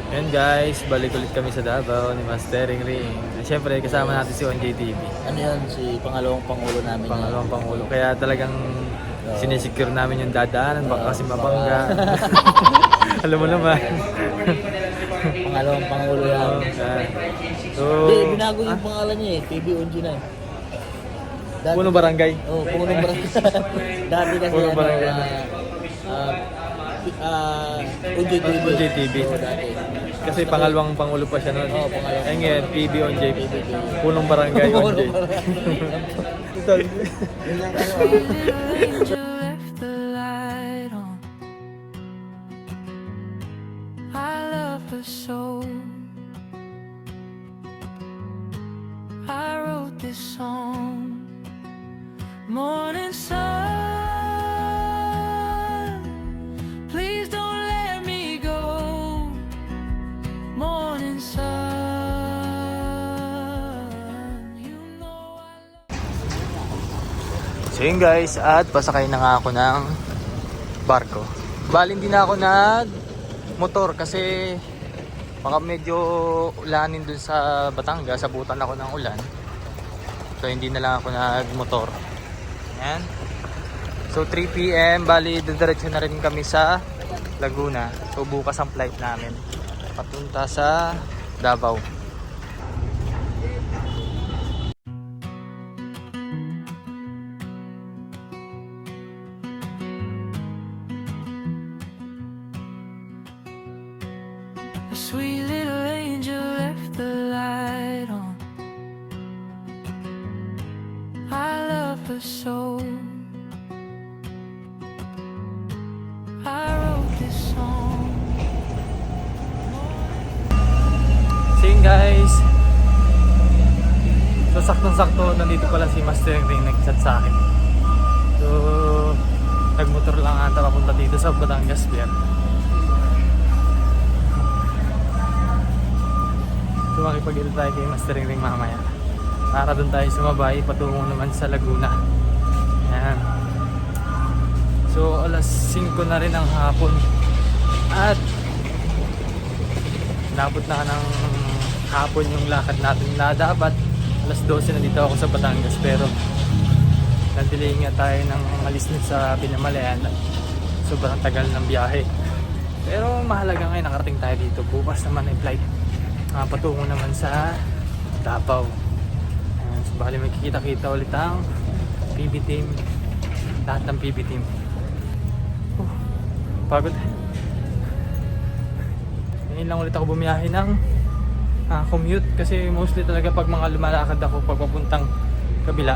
Yan guys, balik ulit kami sa Davao ni Mastering Ring. Siyempre kasama natin si ONJ TV. Ano yan, si pangalawang pangulo namin. Pangalawang pangulo. Kaya talagang sinisecure namin yung dadaanan. Baka kasi mabangga. Alam mo naman. Pangalawang pangulo yan. So, Hindi, binago yung pangalan niya eh. PBONG na eh. Puno barangay. Oo, Punong Barangay. Dati kasi Punong Barangay. ONJ TV. ONJ TV. Oo, dati. Kasi pangalawang pangulo pa siya noon. Oo, pangalawang. Eh ngayon, PB ONJ. Punong barangay ONJ. Yun lang ano. Left the light on. I love her so. I wrote this song. Morning sun, please don't let me go. Morning sun, you know I love. So yun guys, at pasakay na nga ako ng barko. Bali hindi na ako nag motor kasi baka medyo ulanin dun sa Batangas, sabutan ako ng ulan. So hindi na lang ako nag motor. Ayan. So 3 PM, bali diretso na rin kami sa Laguna. So bukas ang flight namin patunta sa Davao. A sweet little angel left the light on. I love her so. I wrote this song. So yun guys. So saktong-sakto nandito pala si Master Ring nag-chat sa akin. So nagmotor lang ata papunta dito sa Batangas Pier. So makipag-il tayo kay Master Ring mamaya. Para doon tayo sumabay patungo naman sa Laguna. Ayan. So alas 5 na rin ng hapon. At nabot na ng hapon yung lakad natin na dapat alas 12 na dito ako sa Batangas, pero na-delay nga tayo ng alis na sa Pinamalayan. Sobrang tagal ng biyahe, pero mahalaga ngayon nakarating tayo dito. Bukas naman ay flight patungo naman sa Davao. Ayan, so bali may kikita-kita ulit ang PB team, lahat ng PB team. Pagod. Ngayon lang ulit ako bumiyahe ng commute kasi mostly talaga pag mga lumalakad ako pag papuntang kabila,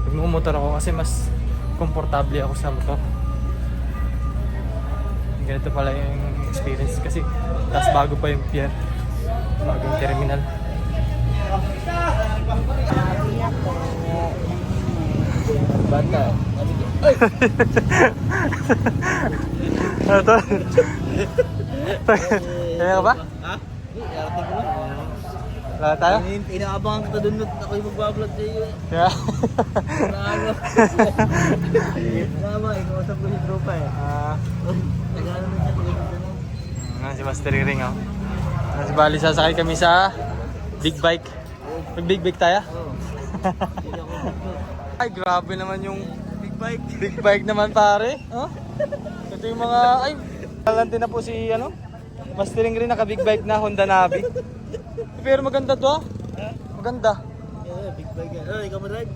nagmumotor ako kasi mas komportable ako sa motor. Ganito pala yung experience kasi tas bago pa yung pier, bagong terminal. Bata. Ano to? Kaya ka ba? Ha? Yarating ko lang. Wala tayo? Inaabangan kita dun at ako yung magbablog sa iyo. Kaya? Ano? Tama, ikausap ko yung tropa eh. Nagano na siya pag-ibig Si Master Ring oh. Si bali sasakay kami sa big bike. Big bike tayo? Oo. Ay grabe naman yung Big bike. big bike naman pare. Oh? Ito yung mga ay talante na po si ano. Master Ring naka big bike na Honda Navi. Pero maganda to ah. Maganda. Yeah, big bike yan. Ikaw mag-ride?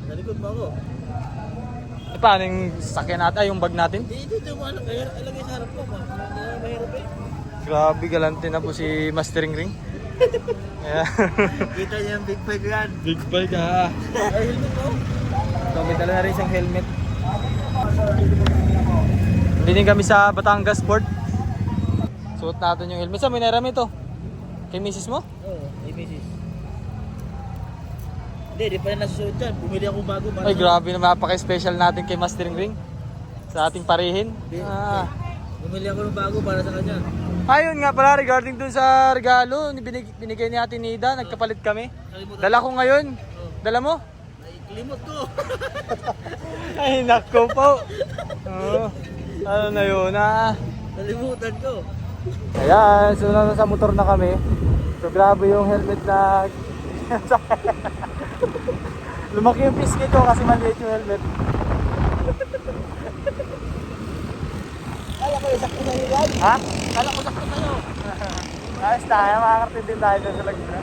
Sa likod mo ako. Paano yung sasakyan natin? Ay yung bag natin? Dito, ano, ilagay sa harap ko. Mahirap eh. Grabe galante na po si Master Ring. Yeah. Kita niya yung big bike yan. Big bike ah. Ay, helmet mo. So may dala na rin siyang helmet. Hindi din kami sa Batangas Port. Suot natin yung helmet. Saan may nairami ito? Kay misis mo? Oo, misis. Hindi, di pa rin nasusunod dyan. Bumili ako bago. Ay grabe na mapaka-special natin kay Master Ring. Sa ating parihin. Bumili ako ng bago para sa kanya. Ayun nga pala regarding dun sa regalo binigay ni Ate Nida, nagkapalit kami. Dala ko ngayon. Dala mo? Limot ko. Ay nako po. Oh, ano na yun ah. Nalimutan ko. Ayan, so nasa motor na kami. So grabe yung helmet na lumaki yung pisngi ko kasi maliit yung helmet. Kala ko isakto na yun. Ha? Kala ko sakto sa'yo. Ayos tayo, makakarating din tayo dun sa Laguna.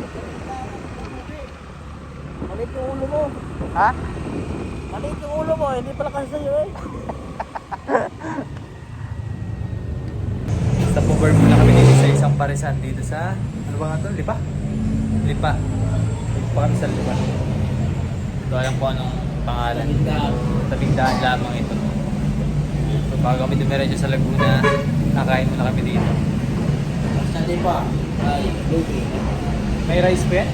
Maliit yung ulo mo. Ha? Maliit yung ulo mo, hindi pala kasi sa'yo eh. Stopover muna kami dito sa isang parisan dito sa, ano ba nga ito? Lipa? Lipa. Dito pa kami sa Lipa. Ito alam ko anong pangalan. Tabing daan lamang ito. So bago kami dumiretso sa Laguna, nakain muna kami dito. Sali pa. Ay, lugi. May rice pa yan?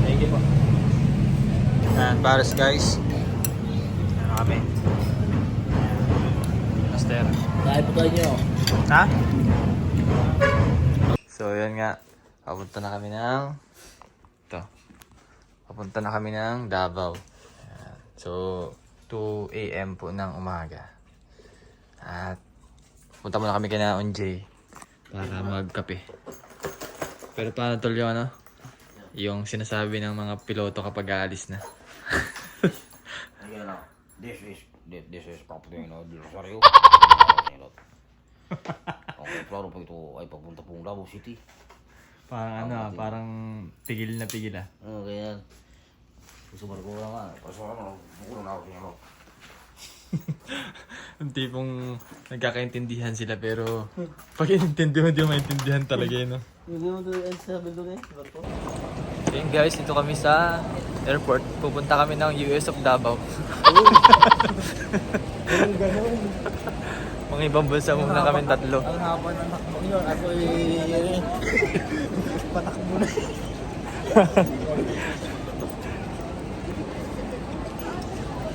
Thank you po. Ayan, Paris guys. Ayan kami. Master. Dahil po tayo nyo. Ha? So yun nga. Papunta na kami ng ito. Papunta na kami ng Davao. Ayan. So 2 AM po ng umaga. At punta muna kami kina Onjay para magkape. Pero paano tol yung ano? Yung sinasabi ng mga piloto kapag aalis na. Again, this is property, this is Rio. Okay, klaro po ito ay papunta pong Davao City. Parang ano, parang pigil na pigil ah. Okay yan. Gusto mo ko lang nga. Pasok naman, bukulo na ako sa inyo. Yung tipong nagkakaintindihan sila pero pag inintindihan hindi mo maintindihan talaga yun. No? Hindi mo doon sa bildong eh. Barko. Ayun guys, dito kami sa airport. Pupunta kami ng US of Davao. Ganun ganun. Mga ibang bansa muna kami tatlo. Ang haba ng takbo nyo. Ako patakbo na.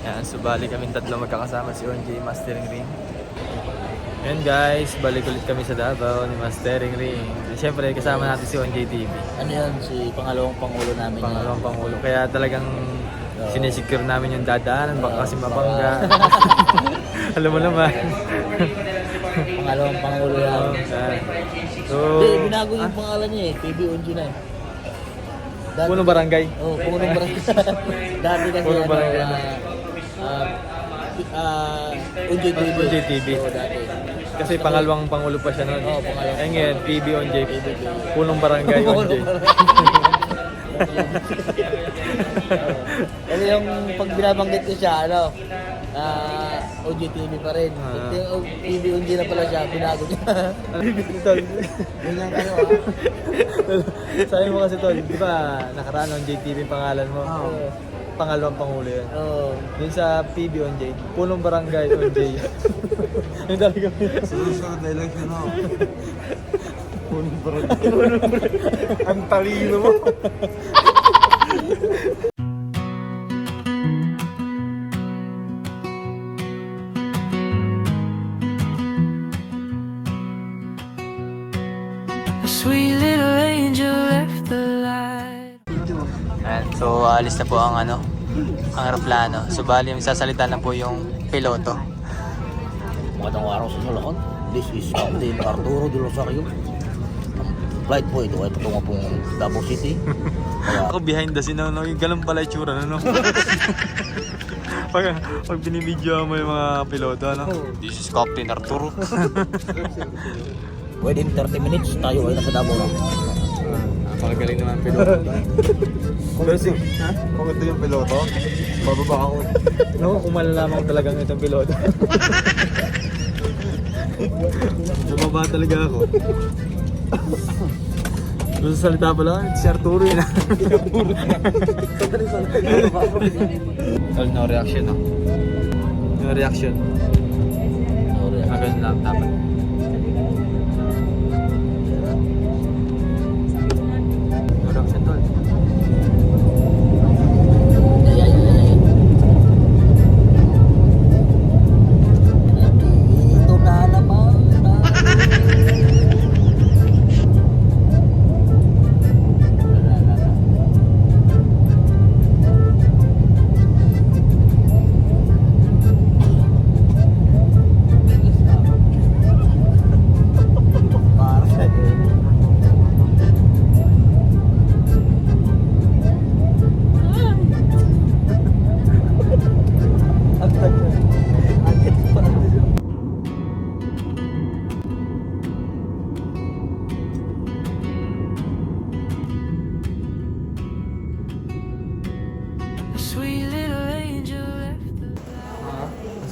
Yan, so bali kami tatlo magkakasama si ONJ Mastering Ring. Yan guys, balik ulit kami sa Davao ni Mastering Ring. Siyempre kasama natin si ONJ TV. Ano yan? Si pangalawang pangulo namin. Pangalawang pangulo. Kaya talagang sinesecure namin yung dadaanan. Baka kasi mabangga. Alam mo naman. Pangalawang pangulo yan. So, Hindi, binago yung pangalan niya eh. PB-ONG na eh. Punong barangay. Oo, punong barangay. Dati kasi Punong barangay na. ONJ TV. ONJ TV. Oo, dati. Kasi pangalawang pangulo pa siya noon. Oo, pangalawang. Eh ngayon, PB ONJ. Punong barangay ONJ. Kasi yung pag binabanggit ko siya, ano, ONJ TV pa rin. Yung PB-ONG na pala siya, binago niya. Ganyan kayo Sabi mo kasi tol, di ba nakaraan ONJ TV pangalan mo? Oo. Pangalawang pangulo yan. Oo. Yun sa PB ONJ, punong barangay ONJ. Yung talaga. Susunod na election ako. Punong barangay. Ang talino mo. A sweet little angel left the light. Ayan, so alis na po ang ano, ang aeroplano. So bali yung sasalita na po yung piloto. Magandang araw sa inyo lahat. This is Captain Arturo de Rosario. Ang flight po ito ay patungo pong Davao City. Kaya Ako behind the scene, no? Yung ganun pala itsura, no? pag binibidyo mo yung mga piloto, no? This is Captain Arturo. within 30 minutes tayo ay nasa Davao na. Napakagaling naman ang piloto. Ha? Kung ito yung piloto, bababa ako. No, kung malalaman ko talagang itong piloto. Nababa talaga ako. Doon sa salita pala, si Arturo yun. No reaction, no? No reaction. Ganun lang dapat. No reaction, tol. Ito na naman.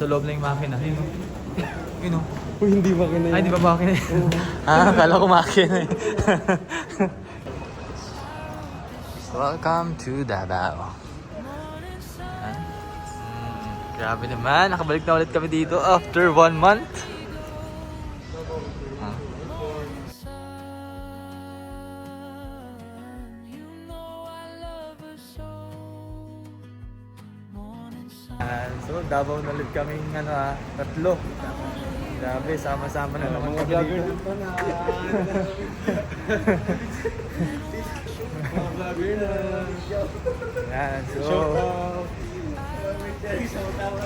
Nasa loob na yung makina. Yun o. Yun o. Uy, hindi ba kinaya? Ay, di ba makina? Kala ko makina eh. Welcome to Davao. Grabe naman, nakabalik na ulit kami dito after 1 month. So, Davao na ulit kaming tatlo. Grabe, sama-sama na naman kami dito. Yan, so...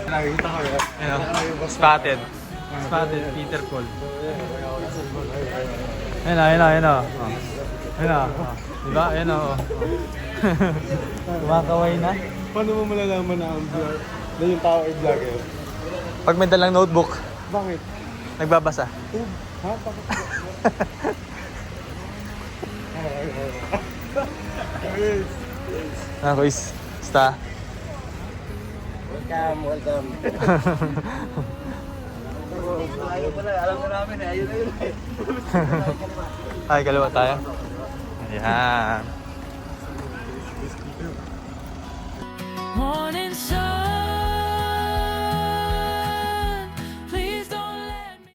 Nakikita ko yun. Spotted. Spotted, Peter Paul. Ayun na, ayun na, ayun na. Ayun na. Diba? Ayun na. Kumakaway na. Paano mo malalaman na ang vlog? Na yung tao ay vlogger? Pag may dalang notebook, Bakit? nagbabasa. Ha? Bakit? Quiz. Basta. Welcome. Ayaw pala, alam ko namin eh. Ayun na yun. Ay, kaliwa tayo. Ayan.